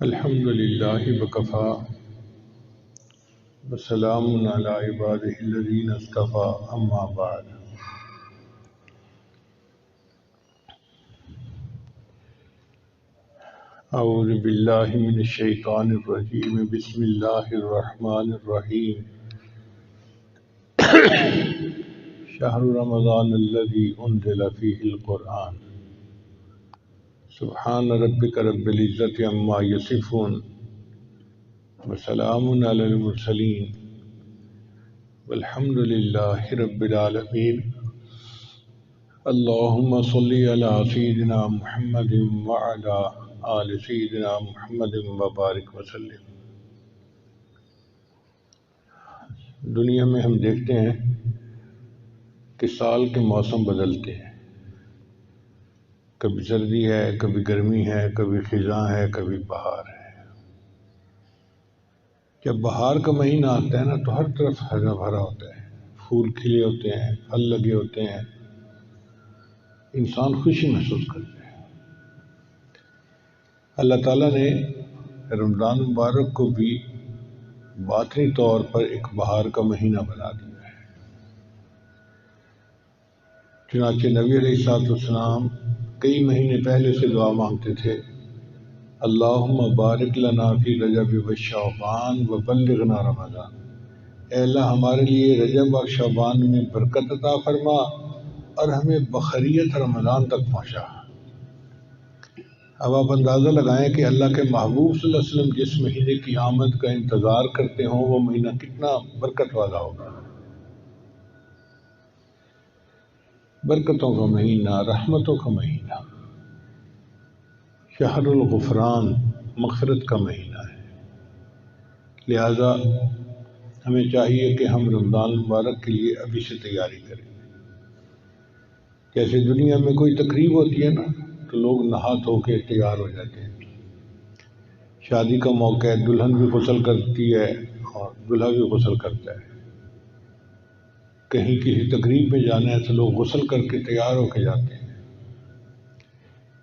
الحمد للہ وکفا وسلام علی عبادہ الذین اصطفیٰ اما بعد۔ اعوذ باللہ من الشیطان الرجیم، بسم اللہ الرحمن الرحیم۔ شہر رمضان الذی انزل فیہ القرآن، سبحان ربک رب العزت عما یصفون وسلام علی المرسلین والحمد للہ رب العالمین۔ اللہم صلی علی سیدنا محمد وعلی آل سیدنا محمد وبارک وسلم۔ دنیا میں ہم دیکھتے ہیں کہ سال کے موسم بدلتے ہیں، کبھی سردی ہے، کبھی گرمی ہے، کبھی خزاں ہے، کبھی بہار ہے۔ جب بہار کا مہینہ آتا ہے نا تو ہر طرف ہرا بھرا ہوتا ہے، پھول کھلے ہوتے ہیں، پھل لگے ہوتے ہیں، انسان خوشی محسوس کرتا ہے۔ اللہ تعالیٰ نے رمضان مبارک کو بھی باطنی طور پر ایک بہار کا مہینہ بنا دیا ہے۔ چنانچہ نبی علیہ السلام کئی مہینے پہلے سے دعا مانگتے تھے، اللہم بارک لنا فی رجب و شعبان و بلغنا رمضان۔ اے اللہ ہمارے لیے رجب اور شعبان میں برکت عطا فرما اور ہمیں بخیریت رمضان تک پہنچا۔ اب آپ اندازہ لگائیں کہ اللہ کے محبوب صلی اللہ علیہ وسلم جس مہینے کی آمد کا انتظار کرتے ہوں وہ مہینہ کتنا برکت والا ہوگا۔ برکتوں کا مہینہ، رحمتوں کا مہینہ، شہر الغفران، مغفرت کا مہینہ ہے۔ لہذا ہمیں چاہیے کہ ہم رمضان مبارک کے لیے ابھی سے تیاری کریں۔ جیسے دنیا میں کوئی تقریب ہوتی ہے نا تو لوگ نہا دھو کے تیار ہو جاتے ہیں۔ شادی کا موقع ہے، دلہن بھی غسل کرتی ہے اور دلہا بھی غسل کرتا ہے۔ کہیں کسی تقریب میں جانا ہے تو لوگ غسل کر کے تیار ہو کے جاتے ہیں۔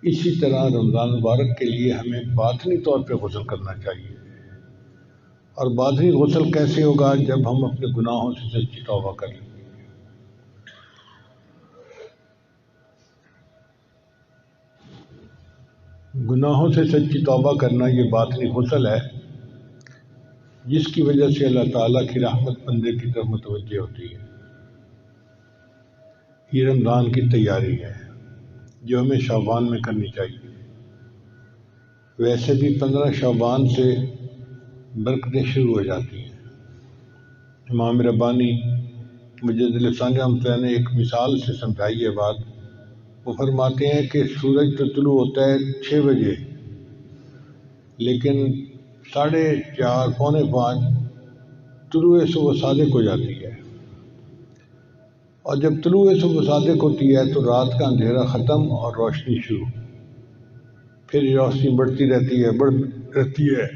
اسی طرح رمضان مبارک کے لیے ہمیں باطنی طور پہ غسل کرنا چاہیے۔ اور باطنی غسل کیسے ہوگا؟ جب ہم اپنے گناہوں سے سچی توبہ کر لیں۔ گناہوں سے سچی توبہ کرنا یہ باطنی غسل ہے جس کی وجہ سے اللہ تعالیٰ کی رحمت بندے کی طرف متوجہ ہوتی ہے۔ یہ رمضان کی تیاری ہے جو ہمیں شعبان میں کرنی چاہیے۔ ویسے بھی 15 شعبان سے برکتیں شروع ہو جاتی ہیں۔ امام ربانی مجد لسانی رحمۃ اللہ نے ایک مثال سے سمجھائی ہے بات۔ وہ فرماتے ہیں کہ سورج تو طلوع ہوتا ہے 6 بجے، لیکن 4:30 پونے 5 طلوع صبح صادق ہو جاتی ہے، اور جب طلوع صبح صادق ہوتی ہے تو رات کا اندھیرا ختم اور روشنی شروع۔ پھر روشنی بڑھتی رہتی ہے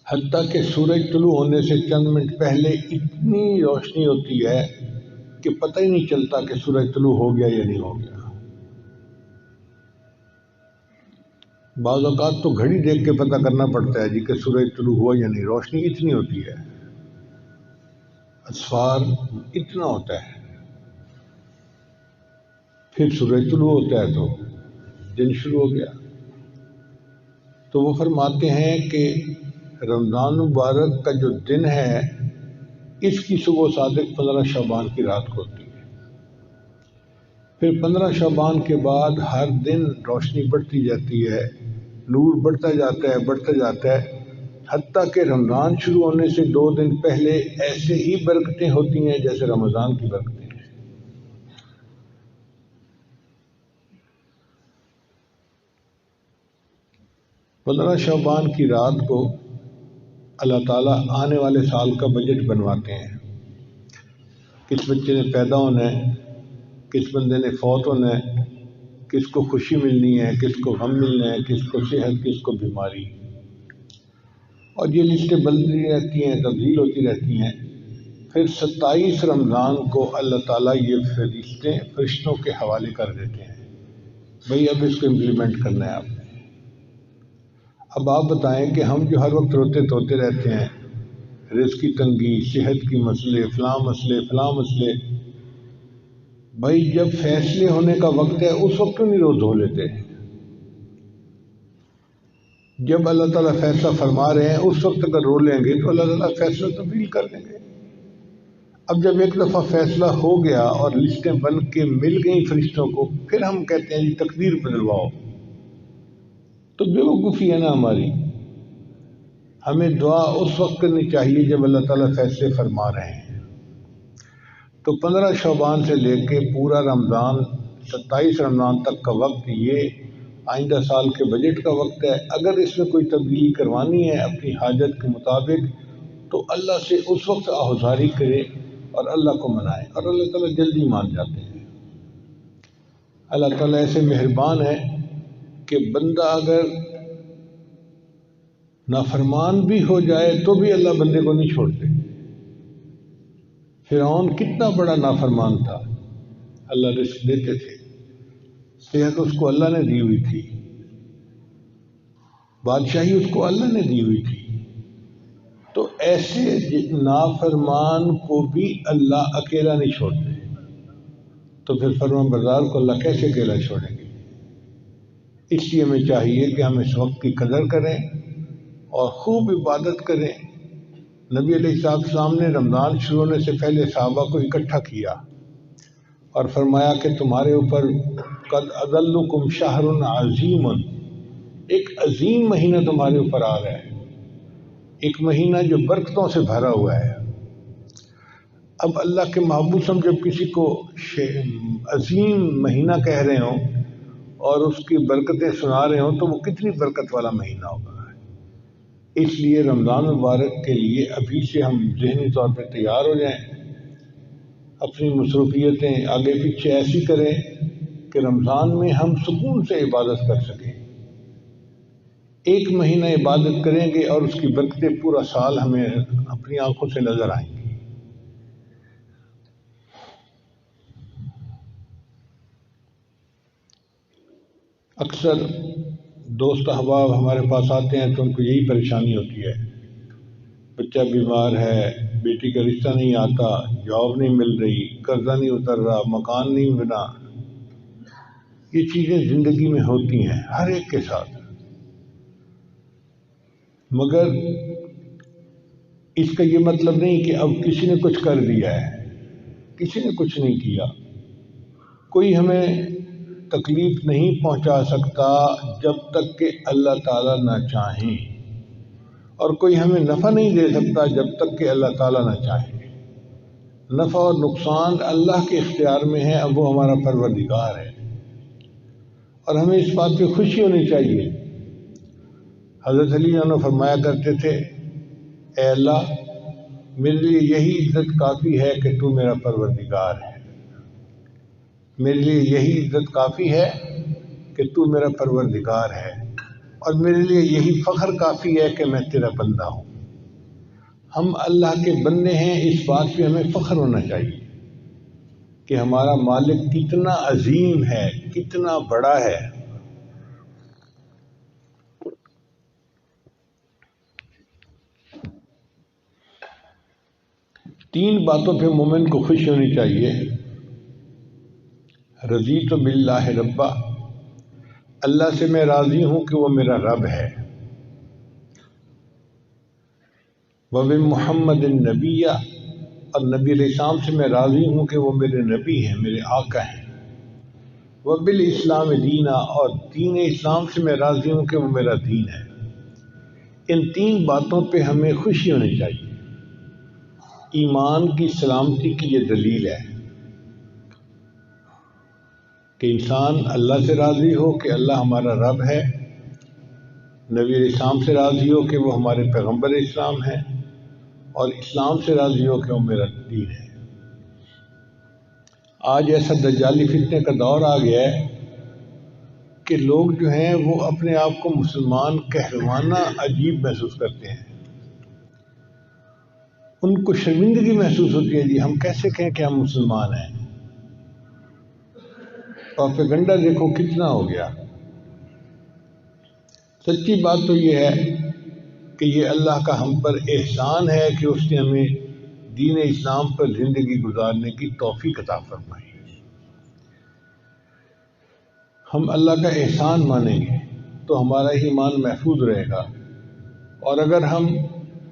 حتیٰ کہ سورج طلوع ہونے سے چند منٹ پہلے اتنی روشنی ہوتی ہے کہ پتہ ہی نہیں چلتا کہ سورج طلوع ہو گیا یا نہیں ہو گیا۔ بعض اوقات تو گھڑی دیکھ کے پتہ کرنا پڑتا ہے جی کہ سورج طلوع ہوا یا نہیں، روشنی اتنی ہوتی ہے، اسفار اتنا ہوتا ہے۔ پھر سورج طلوع ہوتا ہے تو دن شروع ہو گیا۔ تو وہ فرماتے ہیں کہ رمضان مبارک کا جو دن ہے اس کی صبح صادق 15 شعبان کی رات کو ہوتی ہے۔ پھر 15 شعبان کے بعد ہر دن روشنی بڑھتی جاتی ہے، نور بڑھتا جاتا ہے حتیٰ کہ رمضان شروع ہونے سے 2 دن پہلے ایسے ہی برکتیں ہوتی ہیں جیسے رمضان کی برکتیں ہیں۔ پندرہ شعبان کی رات کو اللہ تعالیٰ آنے والے سال کا بجٹ بنواتے ہیں۔ کس بچے نے پیدا ہونا ہے، کس بندے نے فوت ہونا ہے، کس کو خوشی ملنی ہے، کس کو غم ملنا ہے، کس کو صحت، کس کو بیماری، اور یہ لسٹیں بدلتی رہتی ہیں، تبدیل ہوتی رہتی ہیں۔ پھر 27 رمضان کو اللہ تعالیٰ یہ فرشتوں کے حوالے کر دیتے ہیں، بھئی اب اس کو امپلیمنٹ کرنا ہے آپ نے۔ اب آپ بتائیں کہ ہم جو ہر وقت روتے رہتے ہیں، رزق کی تنگی، صحت کی مسئلے، فلاں مسئلے، بھائی جب فیصلے ہونے کا وقت ہے اس وقت کیوں نہیں رو دھو لیتے؟ جب اللہ تعالیٰ فیصلہ فرما رہے ہیں اس وقت اگر رو لیں گے تو اللہ تعالیٰ فیصلہ تبدیل کر دیں گے۔ اب جب ایک دفعہ فیصلہ ہو گیا اور لسٹیں بن کے مل گئیں فرشتوں کو، پھر ہم کہتے ہیں جی تقدیر بدلواؤ، تو بیوقوفی ہے نا ہماری۔ ہمیں دعا اس وقت کرنی چاہیے جب اللہ تعالیٰ فیصلے فرما رہے ہیں۔ تو 15 شعبان سے لے کے پورا رمضان 27 رمضان تک کا وقت یہ آئندہ سال کے بجٹ کا وقت ہے۔ اگر اس میں کوئی تبدیلی کروانی ہے اپنی حاجت کے مطابق تو اللہ سے اس وقت آہوزاری کرے اور اللہ کو منائے، اور اللہ تعالیٰ جلدی مان جاتے ہیں۔ اللہ تعالیٰ ایسے مہربان ہے کہ بندہ اگر نافرمان بھی ہو جائے تو بھی اللہ بندے کو نہیں چھوڑتے۔ فرعون کتنا بڑا نافرمان تھا، اللہ رزق دیتے تھے، صحت اس کو اللہ نے دی ہوئی تھی، بادشاہی اس کو اللہ نے دی ہوئی تھی، تو ایسے نافرمان کو بھی اللہ اکیلا نہیں چھوڑتے، تو پھر فرمان بردار کو اللہ کیسے اکیلا چھوڑیں گے؟ اس لیے ہمیں چاہیے کہ ہم اس وقت کی قدر کریں اور خوب عبادت کریں۔ نبی علیہ السلام نے رمضان شروع ہونے سے پہلے صحابہ کو اکٹھا کیا اور فرمایا کہ تمہارے اوپر قد اضلکم شہر عظیم، ایک عظیم مہینہ تمہارے اوپر آ رہا ہے، ایک مہینہ جو برکتوں سے بھرا ہوا ہے۔ اب اللہ کے محبوب ہم جب کسی کو عظیم مہینہ کہہ رہے ہوں اور اس کی برکتیں سنا رہے ہوں تو وہ کتنی برکت والا مہینہ ہوگا۔ اس لیے رمضان مبارک کے لیے ابھی سے ہم ذہنی طور پہ تیار ہو جائیں، اپنی مصروفیتیں آگے پیچھے ایسی کریں کہ رمضان میں ہم سکون سے عبادت کر سکیں۔ ایک مہینہ عبادت کریں گے اور اس کی برکتیں پورا سال ہمیں اپنی آنکھوں سے نظر آئیں گی۔ اکثر دوست احباب ہمارے پاس آتے ہیں تو ان کو یہی پریشانی ہوتی ہے، بچہ بیمار ہے، بیٹی کا رشتہ نہیں آتا، جاب نہیں مل رہی، قرضہ نہیں اتر رہا، مکان نہیں بنا۔ یہ چیزیں زندگی میں ہوتی ہیں ہر ایک کے ساتھ، مگر اس کا یہ مطلب نہیں کہ اب کسی نے کچھ کر دیا ہے، کسی نے کچھ نہیں کیا۔ کوئی ہمیں تکلیف نہیں پہنچا سکتا جب تک کہ اللہ تعالیٰ نہ چاہیں، اور کوئی ہمیں نفع نہیں دے سکتا جب تک کہ اللہ تعالیٰ نہ چاہیں۔ نفع اور نقصان اللہ کے اختیار میں ہے، اب وہ ہمارا پروردگار ہے، اور ہمیں اس بات پہ خوشی ہونی چاہیے۔ حضرت علی عنہ فرمایا کرتے تھے، اے اللہ میرے لیے یہی عزت کافی ہے کہ تو میرا پروردگار ہے، میرے لیے یہی عزت کافی ہے کہ تو میرا پروردگار ہے، اور میرے لیے یہی فخر کافی ہے کہ میں تیرا بندہ ہوں۔ ہم اللہ کے بندے ہیں، اس بات پہ ہمیں فخر ہونا چاہیے کہ ہمارا مالک کتنا عظیم ہے، کتنا بڑا ہے۔ تین باتوں پہ مومن کو خوشی ہونی چاہیے۔ رضیت باللہ ربا، اللہ سے میں راضی ہوں کہ وہ میرا رب ہے۔ وبمحمد النبی، اور نبی علیہ السلام سے میں راضی ہوں کہ وہ میرے نبی ہیں، میرے آقا ہیں۔ وبالاسلام دینا، اور دین اسلام سے میں راضی ہوں کہ وہ میرا دین ہے۔ ان تین باتوں پہ ہمیں خوشی ہونی چاہیے۔ ایمان کی سلامتی کی یہ دلیل ہے کہ انسان اللہ سے راضی ہو کہ اللہ ہمارا رب ہے، نبی علیہ السلام سے راضی ہو کہ وہ ہمارے پیغمبر اسلام ہیں، اور اسلام سے راضی ہو کہ وہ میرا دین ہے۔ آج ایسا دجالی فتنے کا دور آ گیا ہے کہ لوگ جو ہیں وہ اپنے آپ کو مسلمان کہلوانا عجیب محسوس کرتے ہیں، ان کو شرمندگی محسوس ہوتی ہے، جی ہم کیسے کہیں کہ ہم مسلمان ہیں۔ پروپیگنڈا دیکھو کتنا ہو گیا۔ سچی بات تو یہ ہے کہ یہ اللہ کا ہم پر احسان ہے کہ اس نے ہمیں دین اسلام پر زندگی گزارنے کی توفیق عطا فرمائی۔ ہم اللہ کا احسان مانیں گے تو ہمارا ایمان محفوظ رہے گا، اور اگر ہم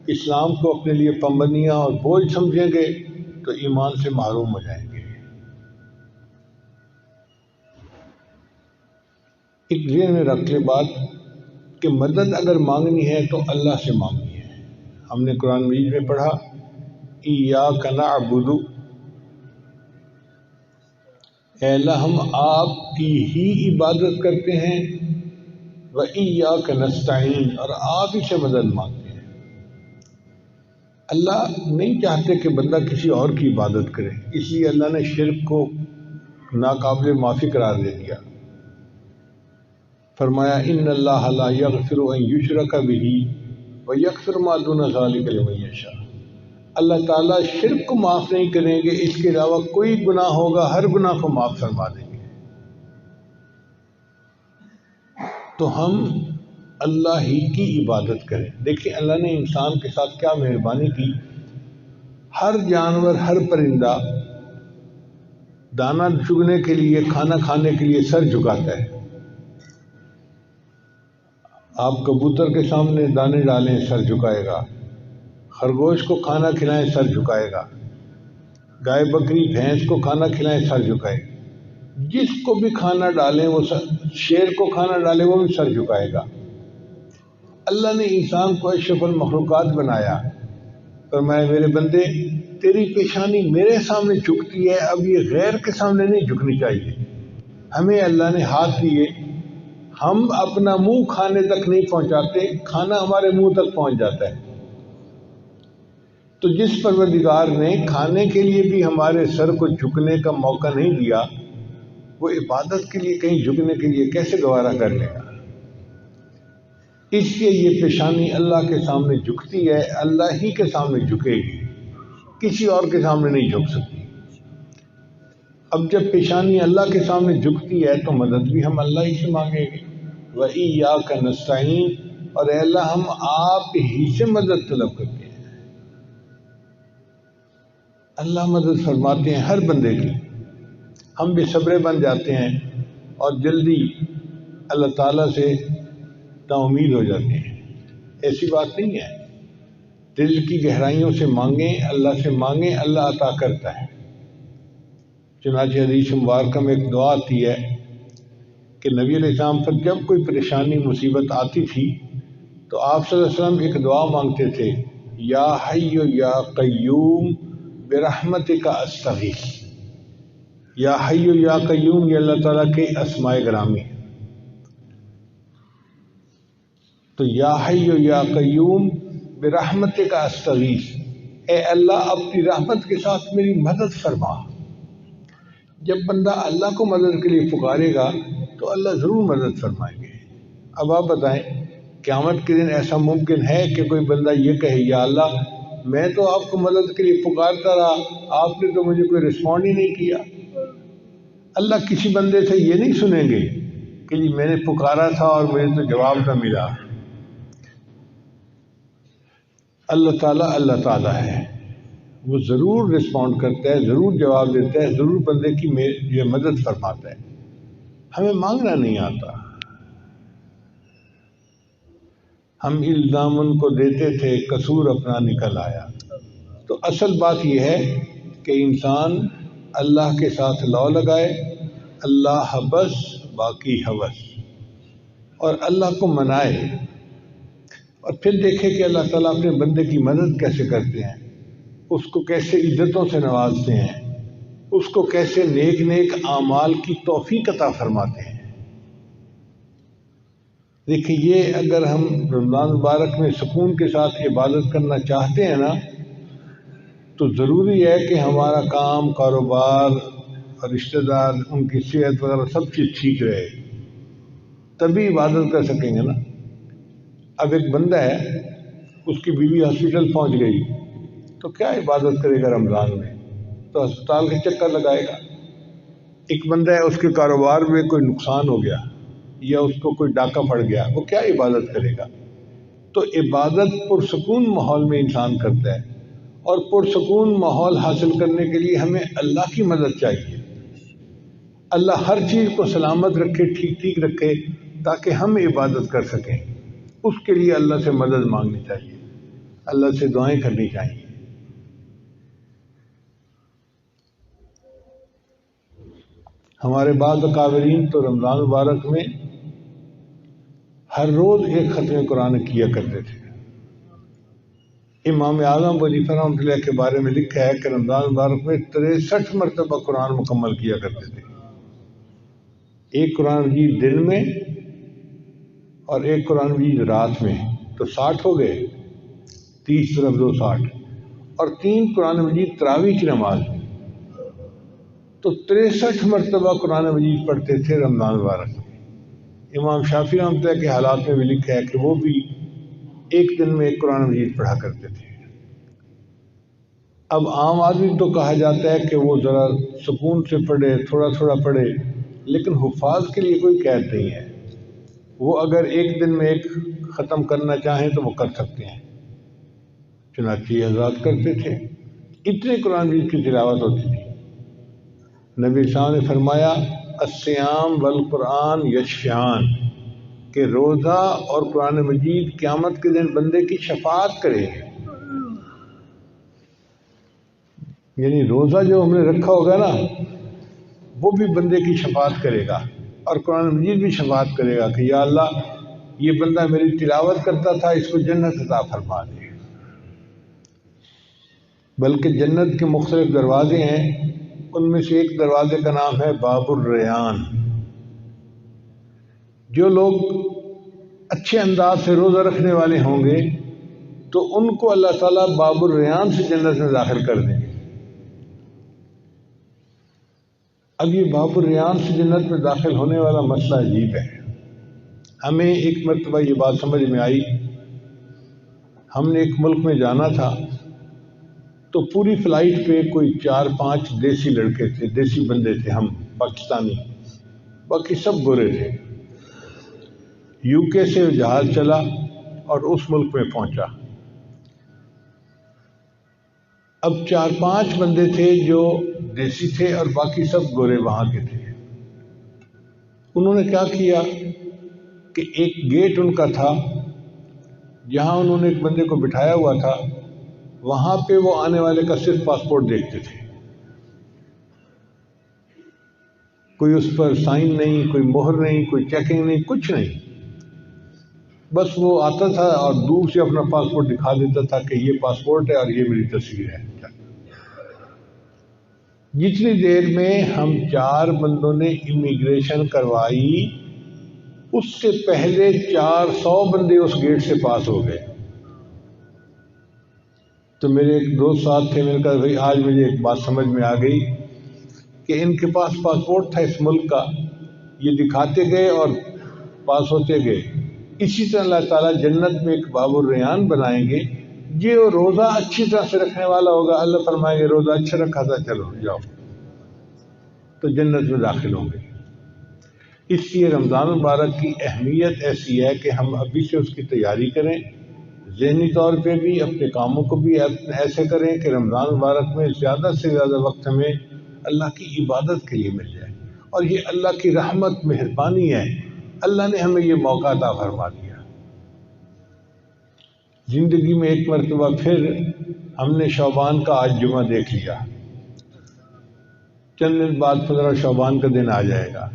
اسلام کو اپنے لیے پابندیاں اور بوجھ سمجھیں گے تو ایمان سے محروم ہو جائیں گے۔ ایک ذہن میں رکھ لیں بات کہ مدد اگر مانگنی ہے تو اللہ سے مانگنی ہے۔ ہم نے قرآن مجید میں پڑھا ایاک نعبد، اے اللہ ہم آپ کی ہی عبادت کرتے ہیں، و ایاک نستعین، اور آپ ہی سے مدد مانگتے ہیں۔ اللہ نہیں چاہتے کہ بندہ کسی اور کی عبادت کرے، اس لیے اللہ نے شرک کو ناقابل معافی قرار دے دیا۔ فرمایا ان اللہ لا یغفر ان یشرک بہ ویغفر ما دون ذلک لمن یشاء، اللہ تعالیٰ شرک کو معاف نہیں کریں گے، اس کے علاوہ کوئی گناہ ہوگا ہر گناہ کو معاف فرما دیں گے۔ تو ہم اللہ ہی کی عبادت کریں۔ دیکھیں اللہ نے انسان کے ساتھ کیا مہربانی کی، ہر جانور ہر پرندہ دانہ چگنے کے لیے کھانا کھانے کے لیے سر جھکاتا ہے۔ آپ کبوتر کے سامنے دانے ڈالیں سر جھکائے گا، خرگوش کو کھانا کھلائیں سر جھکائے گا، گائے بکری بھینس کو کھانا کھلائیں سر جھکائے گا، جس کو بھی کھانا ڈالیں وہ شیر کو کھانا ڈالیں وہ بھی سر جھکائے گا۔ اللہ نے انسان کو اشرف المخلوقات بنایا، فرمایا میرے بندے تیری پیشانی میرے سامنے جھکتی ہے، اب یہ غیر کے سامنے نہیں جھکنی چاہیے۔ ہمیں اللہ نے ہاتھ دیے، ہم اپنا منہ کھانے تک نہیں پہنچاتے، کھانا ہمارے منہ تک پہنچ جاتا ہے۔ تو جس پروردگار نے کھانے کے لیے بھی ہمارے سر کو جھکنے کا موقع نہیں دیا، وہ عبادت کے لیے کہیں جھکنے کے لیے کیسے گوارا کر لے گا؟ اس لیے یہ پیشانی اللہ کے سامنے جھکتی ہے، اللہ ہی کے سامنے جھکے گی، کسی اور کے سامنے نہیں جھک سکتی۔ اب جب پیشانی اللہ کے سامنے جھکتی ہے تو مدد بھی ہم اللہ ہی سے مانگیں گے۔ وَإِيَّاكَ نَسْتَعِينُ، اور اے اللہ ہم آپ ہی سے مدد طلب کرتے ہیں۔ اللہ مدد فرماتے ہیں ہر بندے کی، ہم بھی صبرے بن جاتے ہیں اور جلدی اللہ تعالیٰ سے نا امید ہو جاتے ہیں۔ ایسی بات نہیں ہے، دل کی گہرائیوں سے مانگیں، اللہ سے مانگیں، اللہ عطا کرتا ہے۔ چنانچہ حدیث مبارکہ میں ایک دعا آتی ہے کہ نبی علیہ السلام پر جب کوئی پریشانی مصیبت آتی تھی تو آپ صلی اللہ علیہ وسلم ایک دعا مانگتے تھے، یا حی یا قیوم برحمتک استغیث۔ یا حی یا قیوم یہ اللہ تعالیٰ کے اسماء گرامی ہے۔ تو یا حی یا قیوم برحمتک استغیث، اے اللہ اپنی رحمت کے ساتھ میری مدد فرما۔ جب بندہ اللہ کو مدد کے لیے پکارے گا تو اللہ ضرور مدد فرمائیں گے۔ اب آپ بتائیں قیامت کے دن ایسا ممکن ہے کہ کوئی بندہ یہ کہے یا اللہ میں تو آپ کو مدد کے لیے پکارتا رہا، آپ نے تو مجھے کوئی رسپونڈ ہی نہیں کیا؟ اللہ کسی بندے سے یہ نہیں سنیں گے کہ جی میں نے پکارا تھا اور مجھے تو جواب نہ ملا۔ اللہ تعالیٰ ہے، وہ ضرور رسپونڈ کرتا ہے، ضرور جواب دیتا ہے، ضرور بندے کی یہ مدد فرماتا ہے۔ ہمیں مانگنا نہیں آتا، ہم الزام ان کو دیتے تھے، قصور اپنا نکل آیا۔ تو اصل بات یہ ہے کہ انسان اللہ کے ساتھ لو لگائے، اللہ بس باقی ہوس، اور اللہ کو منائے، اور پھر دیکھے کہ اللہ تعالیٰ اپنے بندے کی مدد کیسے کرتے ہیں، اس کو کیسے عزتوں سے نوازتے ہیں، اس کو کیسے نیک نیک اعمال کی توفیق عطا فرماتے ہیں۔ دیکھیں یہ اگر ہم رمضان مبارک میں سکون کے ساتھ عبادت کرنا چاہتے ہیں نا تو ضروری ہے کہ ہمارا کام کاروبار اور رشتہ دار ان کی صحت وغیرہ سب چیز ٹھیک رہے، تبھی عبادت کر سکیں گے نا۔ اب ایک بندہ ہے اس کی بیوی ہاسپٹل پہنچ گئی تو کیا عبادت کرے گا رمضان میں؟ تو ہسپتال کے چکر لگائے گا۔ ایک بندہ ہے اس کے کاروبار میں کوئی نقصان ہو گیا یا اس کو کوئی ڈاکہ پڑ گیا، وہ کیا عبادت کرے گا؟ تو عبادت پرسکون ماحول میں انسان کرتا ہے، اور پرسکون ماحول حاصل کرنے کے لیے ہمیں اللہ کی مدد چاہیے۔ اللہ ہر چیز کو سلامت رکھے، ٹھیک ٹھیک رکھے، تاکہ ہم عبادت کر سکیں۔ اس کے لیے اللہ سے مدد مانگنی چاہیے، اللہ سے دعائیں کرنی چاہیے۔ ہمارے بعض اکابرین تو رمضان مبارک میں ہر روز ایک ختم قرآن کیا کرتے تھے۔ امام اعظم ابو حنیفہ رحمۃ اللہ کے بارے میں لکھا ہے کہ رمضان مبارک میں 63 مرتبہ قرآن مکمل کیا کرتے تھے، ایک قرآن مجید دن میں اور ایک قرآن مجید رات میں، تو 60 ہو گئے، 30 طرف 2 60، اور 3 قرآن مجید تراویح کی نماز میں، تو 63 مرتبہ قرآن مجید پڑھتے تھے رمضان مبارک میں۔ امام شافعی رحمۃ اللہ کے حالات میں بھی لکھا ہے کہ وہ بھی ایک دن میں ایک قرآن مجید پڑھا کرتے تھے۔ اب عام آدمی تو کہا جاتا ہے کہ وہ ذرا سکون سے پڑھے، تھوڑا تھوڑا پڑھے، لیکن حفاظ کے لیے کوئی قید نہیں ہے، وہ اگر ایک دن میں ایک ختم کرنا چاہیں تو وہ کر سکتے ہیں، چنانچہ یہ حضرات کرتے تھے، اتنے قرآن مجید کی تلاوت ہوتی تھی۔ نبی صاحب نے فرمایا الصیام والقرآن یشفعان، کہ روزہ اور قرآن مجید قیامت کے دن بندے کی شفاعت کرے گے۔ یعنی روزہ جو ہم نے رکھا ہوگا نا، وہ بھی بندے کی شفاعت کرے گا، اور قرآن مجید بھی شفاعت کرے گا کہ یا اللہ یہ بندہ میری تلاوت کرتا تھا، اس کو جنت عطا فرما دے۔ بلکہ جنت کے مختلف دروازے ہیں، ان میں سے ایک دروازے کا نام ہے باب الریان۔ جو لوگ اچھے انداز سے روزہ رکھنے والے ہوں گے تو ان کو اللہ تعالیٰ باب الریان سے جنت میں داخل کر دیں گے۔ اب یہ باب الریان سے جنت میں داخل ہونے والا مسئلہ عجیب ہے۔ ہمیں ایک مرتبہ یہ بات سمجھ میں آئی، ہم نے ایک ملک میں جانا تھا، تو پوری فلائٹ پہ کوئی 4-5 دیسی لڑکے تھے، دیسی بندے تھے، ہم پاکستانی، باقی سب گورے تھے۔ یو کے سے جہاز چلا اور اس ملک میں پہنچا۔ اب 4-5 بندے تھے جو دیسی تھے اور باقی سب گورے وہاں کے تھے۔ انہوں نے کیا کیا کہ ایک گیٹ ان کا تھا جہاں انہوں نے ایک بندے کو بٹھایا ہوا تھا، وہاں پہ وہ آنے والے کا صرف پاسپورٹ دیکھتے تھے، کوئی اس پر سائن نہیں، کوئی مہر نہیں، کوئی چیکنگ نہیں، کچھ نہیں۔ بس وہ آتا تھا اور دور سے اپنا پاسپورٹ دکھا دیتا تھا کہ یہ پاسپورٹ ہے اور یہ میری تصویر ہے۔ جتنی دیر میں ہم 4 بندوں نے امیگریشن کروائی، اس سے پہلے 400 بندے اس گیٹ سے پاس ہو گئے۔ تو میرے ایک دوست ساتھ تھے، میں نے کہا بھائی آج مجھے ایک بات سمجھ میں آ گئی کہ ان کے پاس پاسپورٹ تھا اس ملک کا، یہ دکھاتے گئے اور پاس ہوتے گئے۔ اسی طرح اللہ تعالیٰ جنت میں ایک باب الریان بنائیں گے، جو روزہ اچھی طرح سے رکھنے والا ہوگا، اللہ فرمائیں گے روزہ اچھا رکھا تھا، چلو جاؤ، تو جنت میں داخل ہوں گے۔ اس لیے رمضان مبارک کی اہمیت ایسی ہے کہ ہم ابھی سے اس کی تیاری کریں، ذہنی طور پہ بھی، اپنے کاموں کو بھی ایسے کریں کہ رمضان مبارک میں زیادہ سے زیادہ وقت ہمیں اللہ کی عبادت کے لیے مل جائے، اور یہ اللہ کی رحمت، مہربانی ہے، اللہ نے ہمیں یہ موقع عطا فرما دیا۔ زندگی میں ایک مرتبہ پھر ہم نے شعبان کا آج جمعہ دیکھ لیا، چند دن بعد 15 شعبان کا دن آ جائے گا،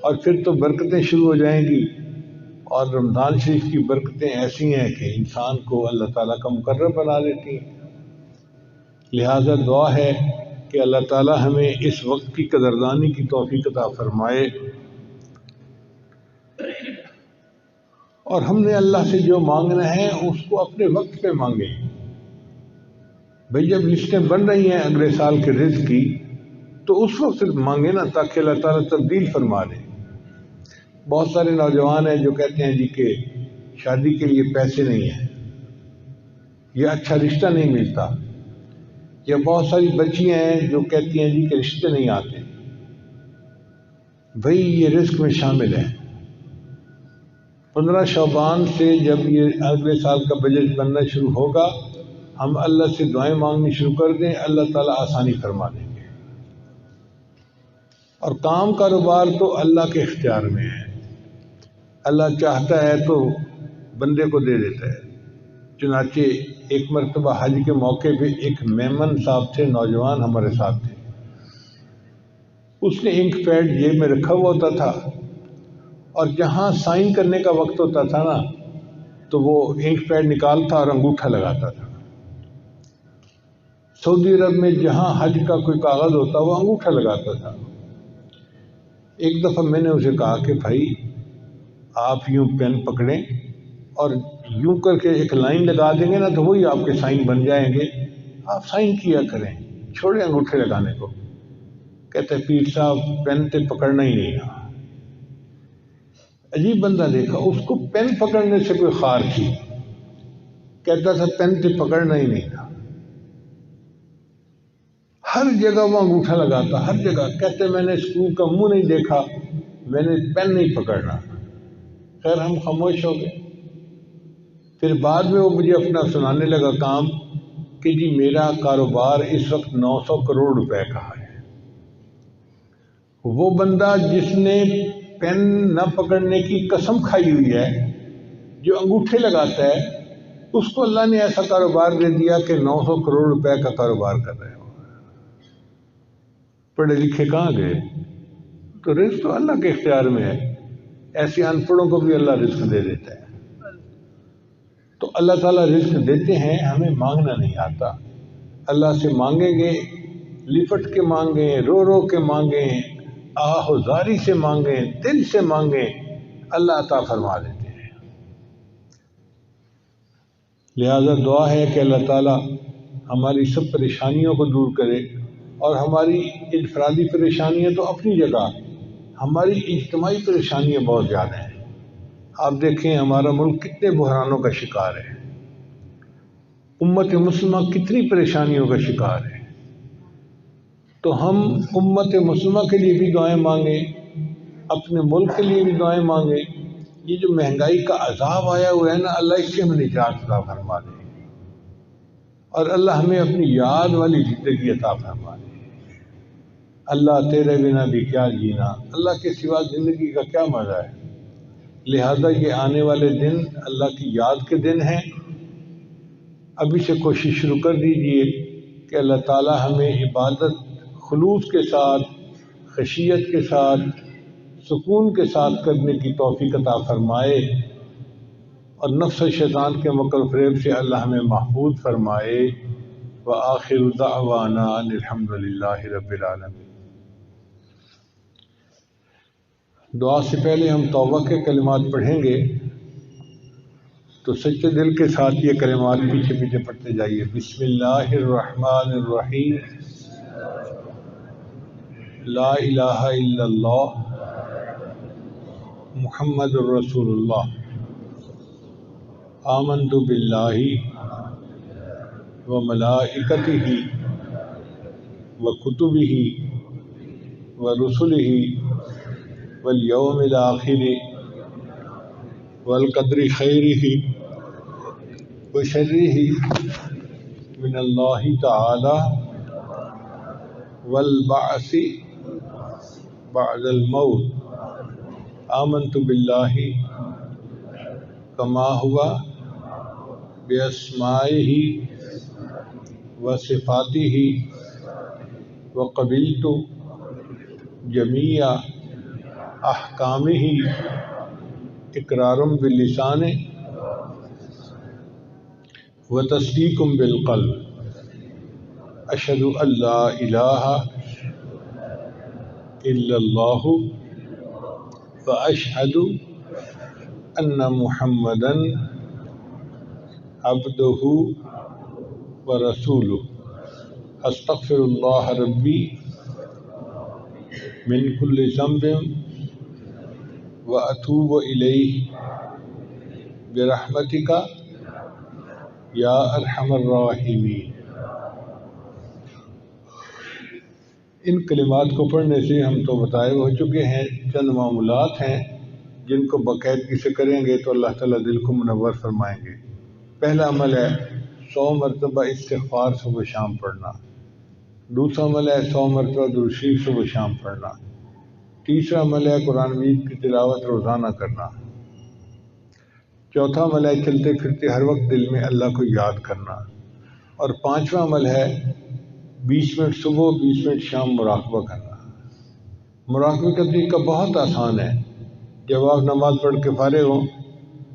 اور پھر تو برکتیں شروع ہو جائیں گی، اور رمضان شریف کی برکتیں ایسی ہیں کہ انسان کو اللہ تعالیٰ کا مقرب بنا دیتی ہیں۔ لہذا دعا ہے کہ اللہ تعالیٰ ہمیں اس وقت کی قدردانی کی توفیق عطا فرمائے، اور ہم نے اللہ سے جو مانگنا ہے اس کو اپنے وقت پہ مانگیں۔ بھئی جب لسٹیں بن رہی ہیں اگلے سال کے رزق کی، تو اس وقت مانگے نا، تاکہ اللہ تعالیٰ تبدیل فرما دے۔ بہت سارے نوجوان ہیں جو کہتے ہیں جی کہ شادی کے لیے پیسے نہیں ہیں، یا اچھا رشتہ نہیں ملتا، یا بہت ساری بچیاں ہیں جو کہتی ہیں جی کہ رشتے نہیں آتے۔ بھئی یہ رزق میں شامل ہے، 15 شعبان سے جب یہ اگلے سال کا بجٹ بننا شروع ہوگا، ہم اللہ سے دعائیں مانگنی شروع کر دیں، اللہ تعالیٰ آسانی فرما دیں گے۔ اور کام کاروبار تو اللہ کے اختیار میں ہے، اللہ چاہتا ہے تو بندے کو دے دیتا ہے۔ چنانچہ ایک مرتبہ حج کے موقع پہ ایک میمن صاحب تھے، نوجوان ہمارے ساتھ تھے، اس نے انک پیڈ جیب میں رکھا ہوا ہوتا تھا، اور جہاں سائن کرنے کا وقت ہوتا تھا نا تو وہ انک پیڈ نکالتا اور انگوٹھا لگاتا تھا۔ سعودی عرب میں جہاں حج کا کوئی کاغذ ہوتا وہ انگوٹھا لگاتا تھا۔ ایک دفعہ میں نے اسے کہا کہ بھائی آپ یوں پین پکڑیں اور یوں کر کے ایک لائن لگا دیں گے نا تو وہی آپ کے سائن بن جائیں گے، آپ سائن کیا کریں، چھوڑیں انگوٹھے لگانے کو۔ کہتے پیر صاحب پین تے پکڑنا ہی نہیں تھا۔ عجیب بندہ دیکھا، اس کو پین پکڑنے سے کوئی خار تھی، کہتا تھا پین تے پکڑنا ہی نہیں تھا۔ ہر جگہ وہ انگوٹھا لگاتا، ہر جگہ۔ کہتے میں نے اسکول کا منہ نہیں دیکھا، میں نے پین نہیں پکڑنا۔ خیر ہم خاموش ہو گئے۔ پھر بعد میں وہ مجھے اپنا سنانے لگا کام کہ جی میرا کاروبار اس وقت 900 کروڑ روپے کا ہے۔ وہ بندہ جس نے پین نہ پکڑنے کی قسم کھائی ہوئی ہے، جو انگوٹھے لگاتا ہے، اس کو اللہ نے ایسا کاروبار دے دیا کہ 900 کروڑ روپے کا کاروبار کر رہے ہو۔ پڑھے لکھے کہاں گئے؟ تو رزق تو اللہ کے اختیار میں ہے، ایسے ان پڑھوں کو بھی اللہ رزق دے دیتا ہے۔ تو اللہ تعالیٰ رزق دیتے ہیں، ہمیں مانگنا نہیں آتا۔ اللہ سے مانگیں گے، لپٹ کے مانگیں، رو رو کے مانگیں، آہ و زاری سے مانگیں، دل سے مانگیں، اللہ عطا فرما دیتے ہیں۔ لہذا دعا ہے کہ اللہ تعالیٰ ہماری سب پریشانیوں کو دور کرے، اور ہماری انفرادی پریشانیاں تو اپنی جگہ، ہماری اجتماعی پریشانیاں بہت زیادہ ہیں۔ آپ دیکھیں ہمارا ملک کتنے بحرانوں کا شکار ہے، امت مسلمہ کتنی پریشانیوں کا شکار ہے۔ تو ہم امت مسلمہ کے لیے بھی دعائیں مانگیں، اپنے ملک کے لیے بھی دعائیں مانگیں۔ یہ جو مہنگائی کا عذاب آیا ہوا ہے نا، اللہ اس سے ہمیں نجات عطا فرما دے، اور اللہ ہمیں اپنی یاد والی زندگی عطا فرما دے۔ اللہ تیرے بنا بھی کیا جینا، اللہ کے سوا زندگی کا کیا مزہ ہے۔ لہذا یہ آنے والے دن اللہ کی یاد کے دن ہیں، ابھی سے کوشش شروع کر دیجئے کہ اللہ تعالی ہمیں عبادت خلوص کے ساتھ، خشیت کے ساتھ، سکون کے ساتھ کرنے کی توفیق عطا فرمائے، اور نفس و شیطان کے مکر و فریب سے اللہ ہمیں محفوظ فرمائے۔ وآخر دعوانا ان الحمد للہ رب العالمین۔ دعا سے پہلے ہم توبہ کے کلمات پڑھیں گے، تو سچے دل کے ساتھ یہ کلمات پیچھے پیچھے پڑھتے جائیے۔ بسم اللہ الرحمن الرحیم، لا الہ الا اللہ محمد الرسول اللہ، آمنت باللہ وملائکتہ وکتبہ ورسلہ والیوم الآخر والقدر خیرہ وشرہ من اللہ تعالی والبعث بعد الموت۔ آمنت باللہ کما ہوا باسمائہ وصفاتہ وقبلت جمیع احکامہ اقرار باللسان وتصدیق بالقلب۔ اشہد ان لا الہ الا اللہ واشہد ان محمدا عبدہ ورسولہ۔ استغفر اللہ ربی من کل ذنب واتوب الیہ برحمتک یا ارحم الراحمین۔ ان کلمات کو پڑھنے سے ہم تو بتائے ہو چکے ہیں، چند معمولات ہیں جن کو باقاعدگی سے کریں گے تو اللہ تعالیٰ دل کو منور فرمائیں گے۔ پہلا عمل ہے 100 مرتبہ استغفار صبح و شام پڑھنا۔ دوسرا عمل ہے 100 مرتبہ درود شریف صبح و شام پڑھنا۔ تیسرا عمل ہے قرآن مجید کی تلاوت روزانہ کرنا۔ چوتھا عمل ہے چلتے پھرتے ہر وقت دل میں اللہ کو یاد کرنا۔ اور پانچواں عمل ہے 20 منٹ صبح 20 منٹ شام مراقبہ کرنا۔ مراقبے کا طریقہ بہت آسان ہے۔ جب آپ نماز پڑھ کے فارغ ہوں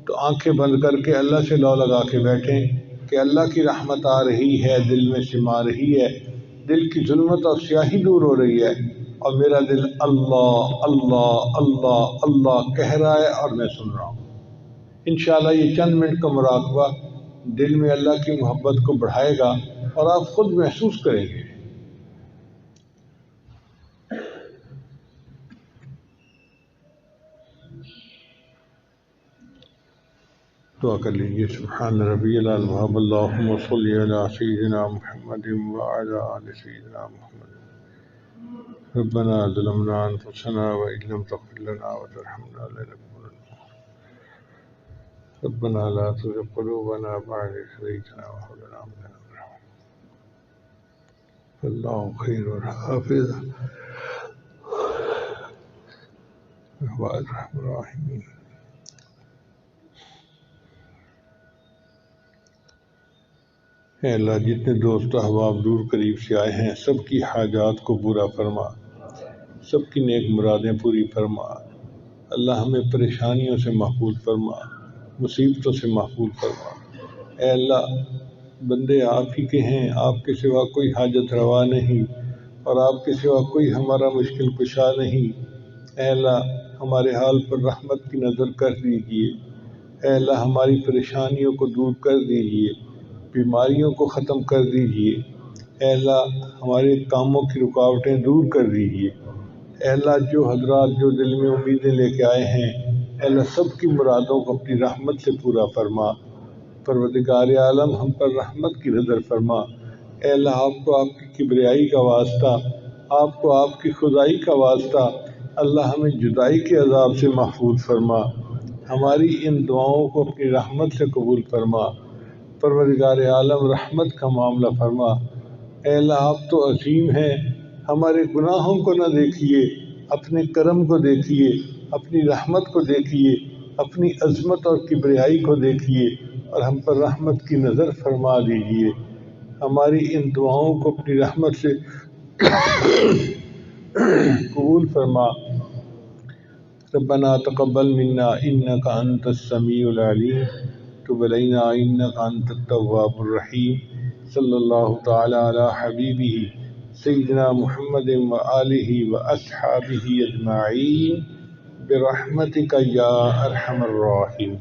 تو آنکھیں بند کر کے اللہ سے لو لگا کے بیٹھیں کہ اللہ کی رحمت آ رہی ہے، دل میں سما رہی ہے، دل کی ظلمت اور سیاہی دور ہو رہی ہے، اور میرا دل اللہ اللہ اللہ اللہ کہہ رہا ہے اور میں سن رہا ہوں۔ انشاءاللہ یہ چند منٹ کا مراقبہ دل میں اللہ کی محبت کو بڑھائے گا اور آپ خود محسوس کریں گے۔ دعا کر لیجیے۔ سبحان ربی العظیم اللہم صلی علی سیدنا محمد وعلی آل سیدنا محمد ربنا ظلمنا انفسنا وإن لم تغفر لنا وترحمنا لنكونن ربنا لا تزغ قلوبنا بعد إذ هديتنا وهب لنا من لدنك رحمة والله خير حافظا وهو أرحم الراحمين۔ اے اللہ جتنے دوست احباب دور قریب سے آئے ہیں سب کی حاجات کو پورا فرما، سب کی نیک مرادیں پوری فرما۔ اللہ ہمیں پریشانیوں سے محفوظ فرما، مصیبتوں سے محفوظ فرما۔ اے اللہ بندے آپ ہی کے ہیں، آپ کے سوا کوئی حاجت روا نہیں اور آپ کے سوا کوئی ہمارا مشکل کشا نہیں۔ اے اللہ ہمارے حال پر رحمت کی نظر کر دیجیے۔ اے اللہ ہماری پریشانیوں کو دور کر دیجیے، بیماریوں کو ختم کر دیجیے۔ اے اللہ ہمارے کاموں کی رکاوٹیں دور کر دیجیے۔ اے اللہ جو حضرات جو دل میں امیدیں لے کے آئے ہیں اے اللہ سب کی مرادوں کو اپنی رحمت سے پورا فرما۔ پروردگار عالم ہم پر رحمت کی نظر فرما۔ اے اللہ آپ کو آپ کی کبریائی کا واسطہ، آپ کو آپ کی خدائی کا واسطہ، اللہ ہمیں جدائی کے عذاب سے محفوظ فرما۔ ہماری ان دعاؤں کو اپنی رحمت سے قبول فرما۔ پروردگار عالم رحمت کا معاملہ فرما۔ اے اللہ آپ تو عظیم ہیں، ہمارے گناہوں کو نہ دیکھیے، اپنے کرم کو دیکھیے، اپنی رحمت کو دیکھیے، اپنی عظمت اور کبریائی کو دیکھیے اور ہم پر رحمت کی نظر فرما دیجیے۔ ہماری ان دعاؤں کو اپنی رحمت سے قبول فرما۔ ربنا تقبل منا انک انت السمیع العلیم تب علینا انک انت التواب الرحیم۔ صلی اللہ تعالی علی حبیبہ سیدنا محمد وآلہ واصحابہ اجمعین برحمتک یا ارحم الراحمین۔